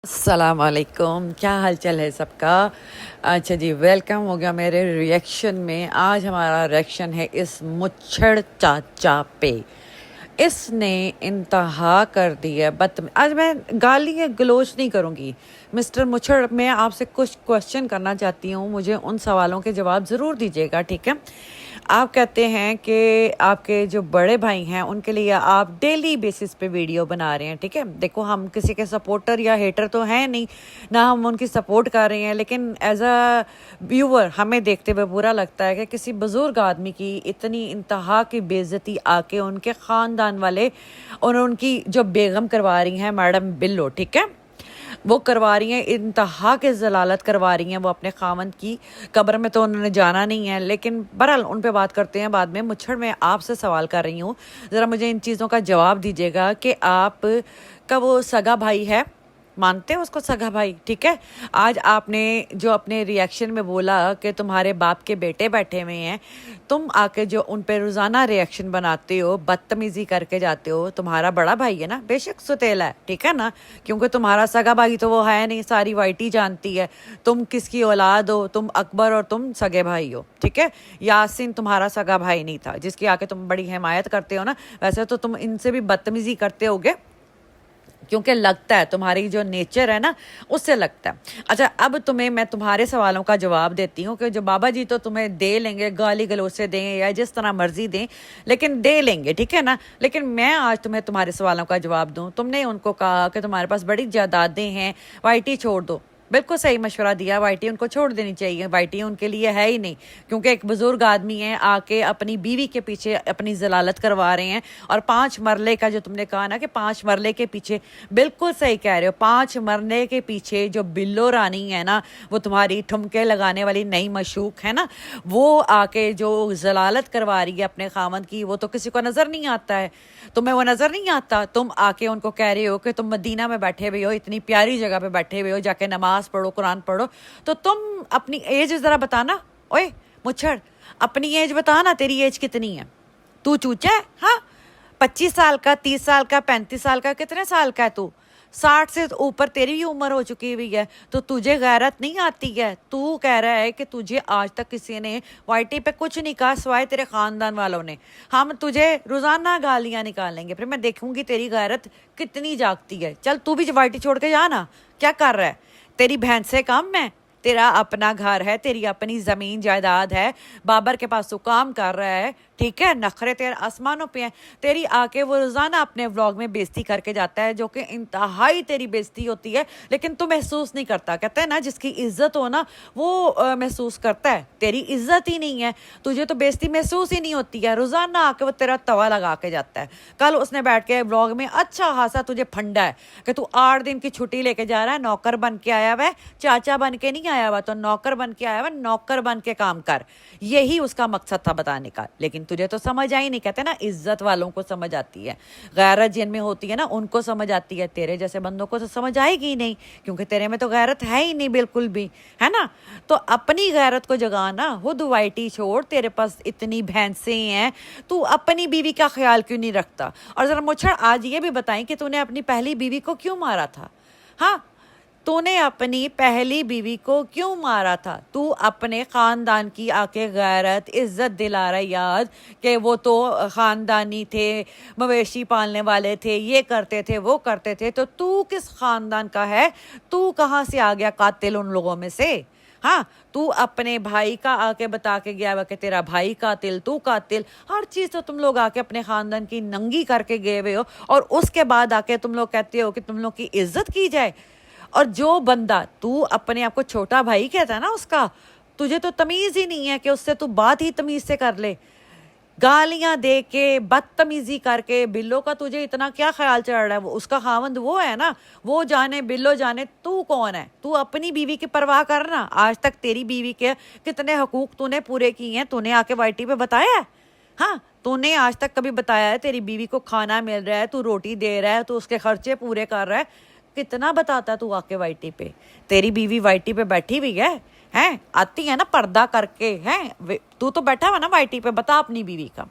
अस्सलाम वालेकुम, क्या हाल चाल है सबका। अच्छा जी, वेलकम हो गया मेरे रिएक्शन में। आज हमारा रिएक्शन है इस मुच्छड़ चाचा पे। इसने इंतहा कर दी है आज मैं गाली या गलोच नहीं करूँगी। मिस्टर मुच्छड़, मैं आपसे कुछ क्वेश्चन करना चाहती हूँ, मुझे उन सवालों के जवाब ज़रूर दीजिएगा, ठीक है। आप कहते हैं कि आपके जो बड़े भाई हैं उनके लिए आप डेली बेसिस पे वीडियो बना रहे हैं, ठीक है। देखो, हम किसी के सपोर्टर या हेटर तो हैं नहीं, ना हम उनकी सपोर्ट कर रहे हैं, लेकिन एज अ व्यूअर हमें देखते हुए बुरा लगता है कि किसी बुजुर्ग आदमी की इतनी इंतहा की बेइज्जती आके उनके ख़ानदान वाले और उनकी जो बेगम करवा रही हैं, मैडम बिल्लो, ठीक है, वो करवा रही हैं, इंतहा के जलालत करवा रही हैं वो अपने खावंद की। कब्र में तो उन्होंने जाना नहीं है, लेकिन बहरहाल उन पे बात करते हैं बाद में। मुच्छड़, मैं आपसे सवाल कर रही हूँ, ज़रा मुझे इन चीज़ों का जवाब दीजिएगा कि आप का वो सगा भाई है, मानते हैं उसको सगा भाई, ठीक है। आज आपने जो अपने रिएक्शन में बोला कि तुम्हारे बाप के बेटे बैठे हुए हैं, तुम आके जो उन पे रोज़ाना रिएक्शन बनाते हो, बदतमीज़ी करके जाते हो, तुम्हारा बड़ा भाई है ना, बेशक सुतेला है, ठीक है ना, क्योंकि तुम्हारा सगा भाई तो वो है नहीं, सारी वाइटी जानती है तुम किसकी औलाद हो। तुम अकबर और तुम सगे भाई हो, ठीक है। यासीन तुम्हारा सगा भाई नहीं था जिसकी आके तुम बड़ी हिमायत करते हो ना। वैसे तो तुम इनसे भी बदतमीज़ी करते होगे, क्योंकि लगता है तुम्हारी जो नेचर है ना, उससे लगता है। अच्छा, अब तुम्हें मैं तुम्हारे सवालों का जवाब देती हूँ कि जो बाबा जी तो तुम्हें दे लेंगे, गाली गलौज से दें या जिस तरह मर्जी दें, लेकिन दे लेंगे, ठीक है ना। लेकिन मैं आज तुम्हें तुम्हारे सवालों का जवाब दूँ। तुमने उनको कहा कि तुम्हारे पास बड़ी जायदादें हैं, वाइटी छोड़ दो। बिल्कुल सही मशवरा दिया, वाइटी उनको छोड़ देनी चाहिए, वाइटी उनके लिए है ही नहीं, क्योंकि एक बुजुर्ग आदमी है आके अपनी बीवी के पीछे अपनी जलालत करवा रहे हैं। और 5 मरले का जो तुमने कहा ना कि 5 मरले के पीछे, बिल्कुल सही कह रहे हो, 5 मरले के पीछे जो बिल्लो रानी है ना, वो तुम्हारी ठुमके लगाने वाली नई मशूक है ना, वो आके जो जलालत करवा रही है अपने खामद की, वो तो किसी को नजर नहीं आता है। तुम्हें वो नजर नहीं आता। तुम आके उनको कह रहे हो कि तुम मदीना में बैठे हुए हो, इतनी प्यारी जगह पे बैठे हुए हो, जाके नमाज पढ़ो, कुरान पढ़ो। तो तुम अपनी एज जरा बताना। ओए मुच्छड़, अपनी एज बताना, तेरी एज कितनी है? तू चूचा है? हाँ, 25 साल का, 30 साल का, 35 साल का, कितने साल का है तू? 60 से ऊपर तेरी भी उम्र हो चुकी हुई है, तो तुझे गैरत नहीं आती है? तू कह रहा है कि तुझे आज तक किसी ने वाइटी पे कुछ नहीं कहा सिवाय तेरे खानदान वालों ने। हम तुझे रोजाना गालियां निकालेंगे, फिर मैं देखूंगी तेरी गैरत कितनी जागती है। चल तू भी वाइटी छोड़ के जा ना। क्या कर रहा है? तेरी बहन से कम है? तेरा अपना घर है, तेरी अपनी जमीन जायदाद है, बाबर के पास तू काम कर रहा है, ठीक है। नखरे तेरे आसमानों पे हैं। तेरी आके वो रोजाना अपने व्लॉग में बेइज्जती करके जाता है, जो कि इंतहाई तेरी बेइज्जती होती है, लेकिन तू महसूस नहीं करता। कहते हैं ना, जिसकी इज्जत हो ना वो महसूस करता है। तेरी इज्जत ही नहीं है, तुझे तो बेइज्जती महसूस ही नहीं होती है। रोजाना आके वो तेरा तवा लगा के जाता है। कल उसने बैठ के व्लॉग में अच्छा खासा तुझे फंडा है कि तू 8 दिन की छुट्टी लेके जा रहा है, नौकर बन के आया हुआ है, चाचा बन के नहीं आया हुआ, तो नौकर बन के आया हुआ, नौकर बन के काम कर। यही उसका मकसद था बताने का, लेकिन तुझे तो समझ आई नहीं। कहते ना, इज्जत वालों को समझ आती है, गैरत जिनमें होती है ना उनको समझ आती है, तेरे जैसे बंदों को तो समझ आएगी ही नहीं, क्योंकि तेरे में तो गैरत है ही नहीं बिल्कुल भी, है ना। तो अपनी गैरत को जगाना, खुद वाइटी छोड़, तेरे पास इतनी भैंसें हैं, तू अपनी बीवी का ख्याल क्यों नहीं रखता? और जरा मुच्छड़, आज ये भी बताएं कि तूने अपनी पहली बीवी को क्यों मारा था? हाँ, तूने अपनी पहली बीवी को क्यों मारा था? तू अपने खानदान की आके गैरत इज्जत दिला रहा, याद कि वो तो खानदानी थे, मवेशी पालने वाले थे, ये करते थे, वो करते थे। तो तू किस खानदान का है? तू कहाँ से आ गया कातिल उन लोगों में से? हाँ, तू अपने भाई का आके बता के गया हुआ कि तेरा भाई कातिल, तू कातिल। हर चीज़ तो तुम लोग आके अपने खानदान की नंगी करके गए हुए हो, और उसके बाद आके तुम लोग कहते हो कि तुम लोग की इज्जत की जाए। और जो बंदा, तू अपने आप को छोटा भाई कहता है ना उसका, तुझे तो तमीज ही नहीं है कि उससे तू बात ही तमीज से कर ले। गालियां दे के, बदतमीजी करके, बिल्लो का तुझे इतना क्या ख्याल चढ़ रहा है? वो उसका खावंद वो है ना, वो जाने बिल्लो जाने तू कौन है। तू अपनी बीवी की परवाह करना। आज तक तेरी बीवी के कितने हकूक तूने पूरे किए हैं? तूने आके वाइटी पे बताया है? हाँ, तूने आज तक कभी बताया है तेरी बीवी को खाना मिल रहा है, तू रोटी दे रहा है, तू उसके खर्चे पूरे कर रहा है? कितना बताता तू आके वाइटी पे? तेरी बीवी वाइटी पे बैठी हुई है, हैं आती है ना पर्दा करके, हैं तू तो बैठा हुआ ना वाइटी पे। बता अपनी बीवी का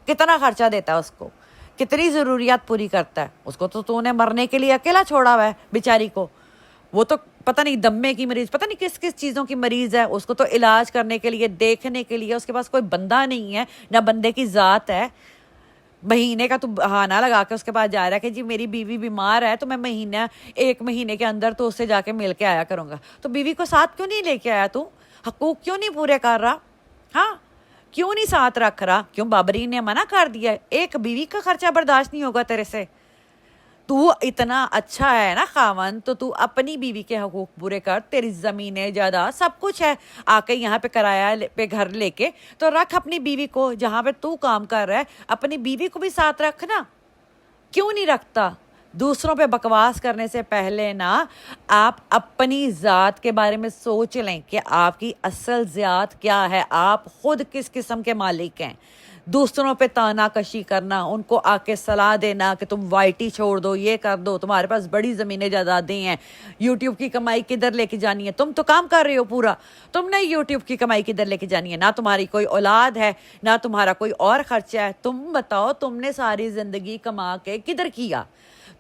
कितना खर्चा देता है उसको, कितनी ज़रूरियात पूरी करता है उसको। तो तूने मरने के लिए अकेला छोड़ा हुआ है बेचारी को। वो तो पता नहीं दम्मे की मरीज, पता नहीं किस किस चीज़ों की मरीज है, उसको तो इलाज करने के लिए, देखने के लिए उसके पास कोई बंदा नहीं है, ना बंदे की ज़ात है। महीने का तू बहाना लगा के उसके पास जा रहा है कि जी मेरी बीवी बीमार है तो मैं एक महीने के अंदर तो उससे जाके मिल के आया करूँगा। तो बीवी को साथ क्यों नहीं लेके आया तू? हकूक क्यों नहीं पूरे कर रहा? हाँ, क्यों नहीं साथ रख रहा? क्यों बाबरी ने मना कर दिया? एक बीवी का खर्चा बर्दाश्त नहीं होगा तेरे से? तू इतना अच्छा है ना खावन, तो तू अपनी बीवी के हकूक पूरे कर। तेरी जमीनें जायदाद सब कुछ है, आके यहाँ पे पे घर लेके तो रख अपनी बीवी को। जहाँ पे तू काम कर रहा है अपनी बीवी को भी साथ रख ना, क्यों नहीं रखता? दूसरों पे बकवास करने से पहले ना आप अपनी ज़ात के बारे में सोच लें कि आपकी असल ज़ात क्या है, आप खुद किस किस्म के मालिक हैं। दूसरों पे तानाकशी करना, उनको आके सलाह देना कि तुम वाईटी छोड़ दो, ये कर दो, तुम्हारे पास बड़ी ज़मीनें जायदादें हैं, यूट्यूब की कमाई किधर लेके जानी है? तुम तो काम कर रहे हो पूरा, तुमने यूट्यूब की कमाई किधर लेके जानी है? ना तुम्हारी कोई औलाद है, ना तुम्हारा कोई और खर्चा है। तुम बताओ, तुमने सारी ज़िंदगी कमा के किधर किया?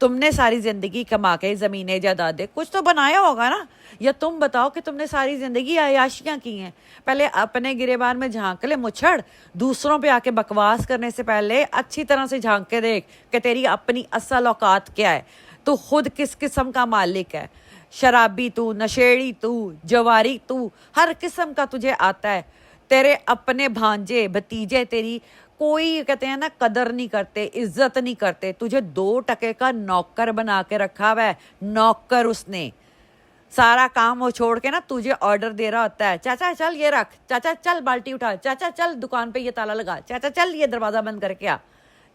तुमने सारी ज़िंदगी कमा के ज़मीनें जायदादें कुछ तो बनाया होगा ना? या तुम बताओ कि तुमने सारी ज़िंदगी अयाशियाँ की हैं? पहले अपने गिरेबान में झांक ले मुछड़। दूसरों पे आके बकवास करने से पहले अच्छी तरह से झांक के देख कि तेरी अपनी असल औकात क्या है, तू खुद किस किस्म का मालिक है। शराबी तू, नशेड़ी तू, जवारी तू, हर किस्म का तुझे आता है। तेरे अपने भांजे भतीजे तेरी कोई, कहते हैं ना, कदर नहीं करते, इज्जत नहीं करते। तुझे 2 टके का नौकर बना के रखा हुआ है, नौकर। उसने सारा काम वो छोड़ के ना तुझे ऑर्डर दे रहा होता है, चाचा चल ये रख, चाचा चल बाल्टी उठा, चाचा चल दुकान पे ये ताला लगा, चाचा चल ये दरवाजा बंद करके आ।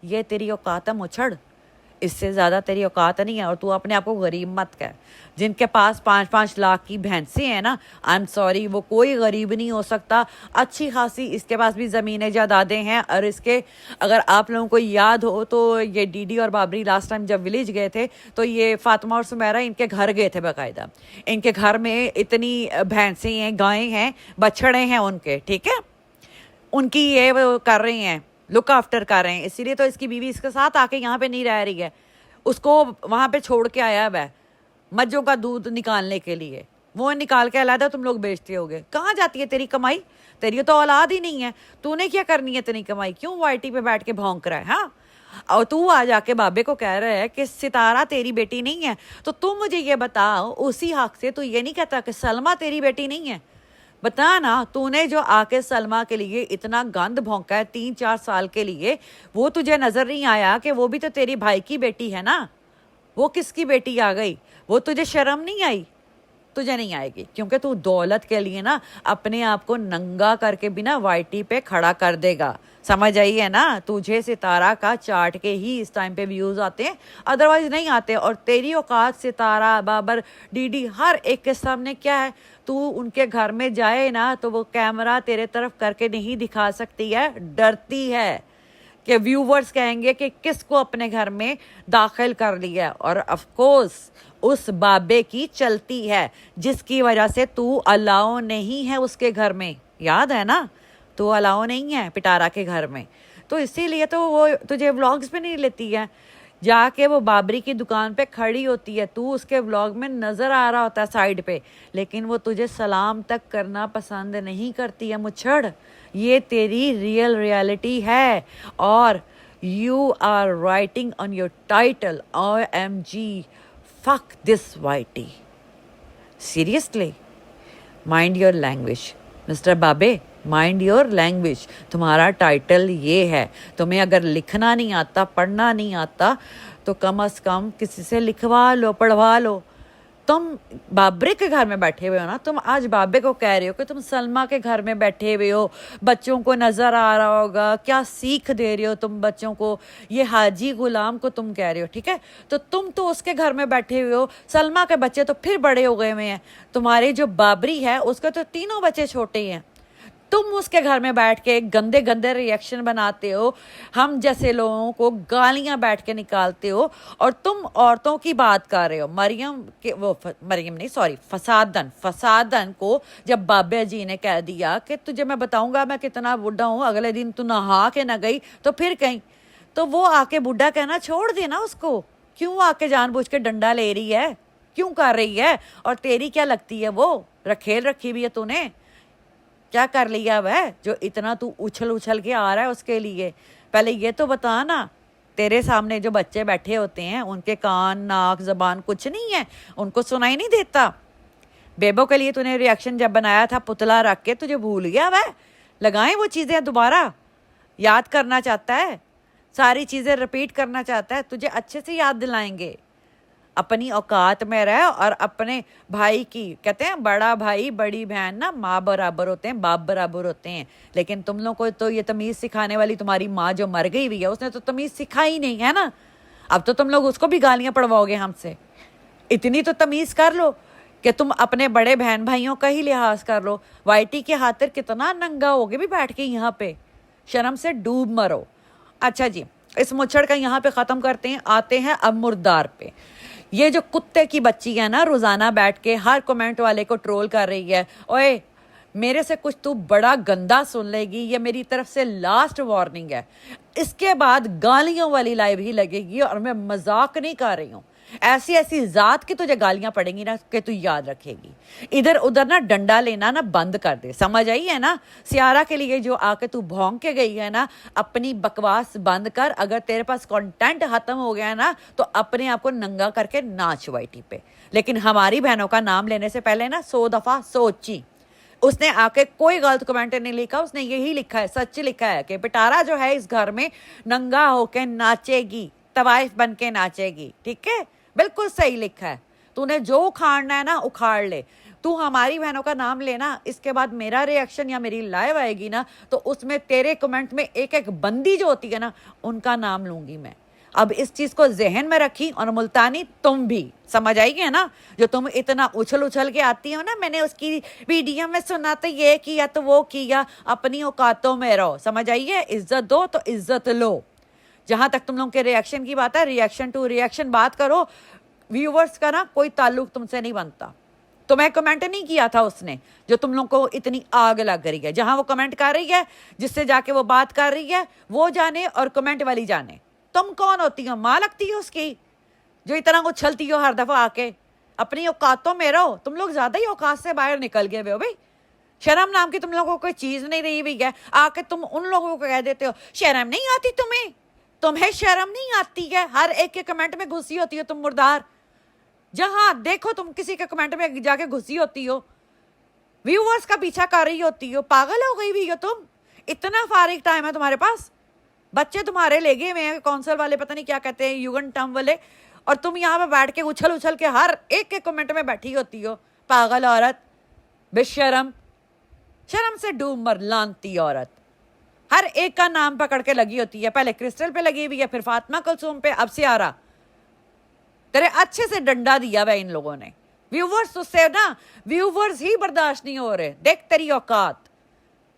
ये तेरी औकात है मुछड़, इससे ज़्यादा तेरी औकात नहीं है। और तू अपने आप को गरीब मत कह। जिनके पास 5-5 लाख की भैंसें हैं ना, आई एम सॉरी, वो कोई गरीब नहीं हो सकता। अच्छी खासी इसके पास भी ज़मीनें जायदादें हैं। और इसके, अगर आप लोगों को याद हो तो ये डीडी और बाबरी लास्ट टाइम जब विलेज गए थे तो ये फातिमा और सुमेरा इनके घर गए थे बाकायदा। इनके घर में इतनी भैंसें हैं, गायें हैं, बछड़े हैं उनके, ठीक है, उनकी ये वो कर रही हैं, लुक आफ्टर कर रहे हैं। इसीलिए तो इसकी बीवी इसके साथ आके यहाँ पे नहीं रह रही है, उसको वहाँ पे छोड़ के आया है मज्जों का दूध निकालने के लिए। वो निकाल के अलहदा तुम लोग बेचते होगे। कहाँ जाती है तेरी कमाई? तेरी तो औलाद ही नहीं है, तूने क्या करनी है इतनी कमाई? क्यों वाईटी पे बैठ के भौंक रहा है? हाँ, और तू आ जाके बाबे को कह रहा है कि सितारा तेरी बेटी नहीं है। तो तुम मुझे ये बताओ, उसी हक से तू ये नहीं कहता कि सलमा तेरी बेटी नहीं है? बता ना, तूने जो आके सलमा के लिए इतना गंद भौंका है 3-4 साल के लिए, वो तुझे नजर नहीं आया कि वो भी तो तेरी भाई की बेटी है ना? वो किसकी बेटी आ गई? वो तुझे शर्म नहीं आई? तुझे नहीं आएगी, क्योंकि तू दौलत के लिए ना अपने आप को नंगा करके भी ना वाईटी पे खड़ा कर देगा। समझ आई है ना? तुझे सितारा का चाट के ही इस टाइम पे व्यूज आते हैं, अदरवाइज नहीं आते। और तेरी औकात सितारा, बाबर, डीडी, हर एक के सामने क्या है? तू उनके घर में जाए ना तो वो कैमरा तेरे तरफ करके नहीं दिखा सकती है, डरती है कि व्यूवर्स कहेंगे कि किसको अपने घर में दाखिल कर लिया। और ऑफ कोर्स उस बाबे की चलती है, जिसकी वजह से तू अलाउ नहीं है उसके घर में। याद है ना, तू अलाउ नहीं है पिटारा के घर में, तो इसीलिए तो वो तुझे व्लॉग्स पे नहीं लेती है। जाके वो बाबरी की दुकान पे खड़ी होती है, तू उसके व्लॉग में नज़र आ रहा होता है साइड पे, लेकिन वो तुझे सलाम तक करना पसंद नहीं करती है मुछड़। ये तेरी रियलिटी है। और you are writing on your title OMG fuck this YT, seriously mind your language mister babe, mind your language. तुम्हारा टाइटल ये है। तुम्हें अगर लिखना नहीं आता, पढ़ना नहीं आता, तो कम से कम किसी से लिखवा लो, पढ़वा लो। तुम बाबरे के घर में बैठे हुए हो ना, तुम आज बाबे को कह रहे हो कि तुम सलमा के घर में बैठे हुए हो, बच्चों को नज़र आ रहा होगा, क्या सीख दे रहे हो तुम बच्चों को, ये हाजी गुलाम को तुम कह रहे हो, ठीक है? तो तुम तो उसके घर में बैठे हुए हो, सलमा के बच्चे तो फिर बड़े हो गए हुए हैं। तुम्हारे जो बाबरी है उसके तो 3 बच्चे छोटे हैं। तुम उसके घर में बैठ के गंदे गंदे रिएक्शन बनाते हो, हम जैसे लोगों को गालियां बैठ के निकालते हो। और तुम औरतों की बात कर रहे हो, मरियम नहीं, सॉरी, फसादन को जब बाबा जी ने कह दिया कि तुझे मैं बताऊंगा मैं कितना बुढ़ा हूँ, अगले दिन तू नहा के न गई तो फिर कहीं, तो वो आके बुढ़ा कहना छोड़ देना उसको। क्यों आके जानबूझ के डंडा ले रही है? क्यों कर रही है? और तेरी क्या लगती है वो रखेल रखी हुई है तूने? क्या कर लिया वह जो इतना तू उछल उछल के आ रहा है उसके लिए? पहले ये तो बता ना। तेरे सामने जो बच्चे बैठे होते हैं उनके कान नाक जबान कुछ नहीं है, उनको सुनाई नहीं देता? बेबो के लिए तूने रिएक्शन जब बनाया था पुतला रख के, तुझे भूल गया वह? लगाएं वो चीज़ें दोबारा? याद करना चाहता है, सारी चीज़ें रिपीट करना चाहता है, तुझे अच्छे से याद दिलाएंगे। अपनी औकात में रह और अपने भाई की, कहते हैं बड़ा भाई बड़ी बहन ना माँ बराबर होते हैं, बाप बराबर होते हैं। लेकिन तुम लोग को तो ये तमीज़ सिखाने वाली तुम्हारी माँ जो मर गई हुई है, उसने तो तमीज़ सिखाई नहीं है ना। अब तो तुम लोग उसको भी गालियाँ पड़वाओगे हमसे। इतनी तो तमीज़ कर लो कि तुम अपने बड़े बहन भाइयों का ही लिहाज कर लो। वाइटी के खातिर कितना नंगा होगे भी बैठ के यहाँ पे, शर्म से डूब मरो। अच्छा जी, इस मुच्छड़ का यहाँ पे ख़त्म करते हैं, आते हैं अब मुर्दार पे। ये जो कुत्ते की बच्ची है ना, रोज़ाना बैठ के हर कमेंट वाले को ट्रोल कर रही है। ओए, मेरे से कुछ तू बड़ा गंदा सुन लेगी, ये मेरी तरफ से लास्ट वार्निंग है। इसके बाद गालियों वाली लाइव ही लगेगी, और मैं मजाक नहीं कर रही हूँ। ऐसी ऐसी जात की तुझे गालियां पड़ेंगी ना कि तू याद रखेगी। इधर उधर ना डंडा लेना ना बंद कर दे, समझ आई है ना? सियारा के लिए जो आके तू भौंक के गई है ना, अपनी बकवास बंद कर। अगर तेरे पास कंटेंट खत्म हो गया है ना, तो अपने आप को नंगा करके नाच वाइटी पे। लेकिन हमारी बहनों का नाम लेने से पहले ना 100 दफा सोची। उसने आके कोई गलत कमेंट नहीं लिखा, उसने यही लिखा है, सच लिखा है कि पिटारा जो है इस घर में नंगा होके नाचेगी, तवाइफ बन के नाचेगी। ठीक है, बिल्कुल सही लिखा है। तूने जो उखाड़ना है ना उखाड़ ले। तू हमारी बहनों का नाम लेना, इसके बाद मेरा रिएक्शन या मेरी लाइव आएगी ना, तो उसमें तेरे कमेंट में एक एक बंदी जो होती है ना, उनका नाम लूंगी मैं। अब इस चीज को जहन में रखी। और मुल्तानी तुम भी समझ आएगी है ना, जो तुम इतना उछल उछल के आती हो ना, मैंने उसकी वीडियो में सुना तो ये किया तो वो किया। अपनी औकातों में रहो, समझ आइए? इज्जत दो तो इज्जत लो। जहां तक तुम लोग के रिएक्शन की बात है, रिएक्शन टू रिएक्शन बात करो। व्यूवर्स का ना कोई ताल्लुक तुमसे नहीं बनता। तुम्हें कमेंट नहीं किया था उसने, जो तुम लोग को इतनी आग लग रही है। जहां वो कमेंट कर रही है, जिससे जाके वो बात कर रही है, वो जाने और कमेंट वाली जाने। तुम कौन होती हो? माँ लगती है उसकी, जो इतना उछलती हो हर दफा आके। अपनी औकातों में रहो। तुम लोग ज्यादा ही औकात से बाहर निकल गए हो भाई। शर्म नाम की तुम लोगों को कोई चीज नहीं रही हुई है। आके तुम उन लोगों को कह देते हो शर्म नहीं आती तुम्हें। तुम्हें शर्म नहीं आती है? हर एक के कमेंट में घुसी होती हो तुम मुर्दार। जहां देखो तुम किसी के कमेंट में जाके घुसी होती हो, व्यूवर्स का पीछा कर रही होती हो। पागल हो गई भी हो तुम? इतना फारिग टाइम है तुम्हारे पास? बच्चे तुम्हारे ले गए हुए हैं कौंसल वाले, पता नहीं क्या कहते हैं, युगन टर्म वाले, और तुम यहाँ पे बैठ के उछल उछल के हर एक के कमेंट में बैठी होती हो। पागल औरत, बेशरम, शर्म से डूब मर लानती औरत। हर एक का नाम पकड़ के लगी होती है। पहले क्रिस्टल पे लगी हुई है, फिर फातिमा कुलसूम पे, अब सियारा। तेरे अच्छे से डंडा दिया हुआ इन लोगों ने। व्यूवर्स उससे ना, व्यूवर्स ही बर्दाश्त नहीं हो रहे। देख तेरी औकात,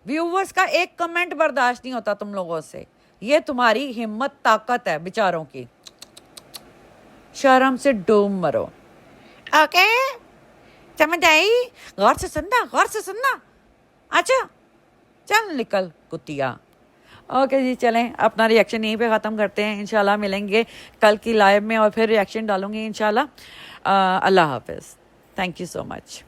व्यूवर्स का एक कमेंट बर्दाश्त नहीं होता तुम लोगों से। ये तुम्हारी हिम्मत ताकत है बेचारों की। शर्म से डूब मरो। ओके, समझ आई? गौर से सुनना, गौर से सुनना। अच्छा चल निकल कुतिया। ओके जी, चलें अपना रिएक्शन यहीं पे ख़त्म करते हैं। इंशाल्लाह मिलेंगे कल की लाइव में और फिर रिएक्शन डालूंगी इंशाल्लाह। अल्लाह हाफिज़। Thank you so much.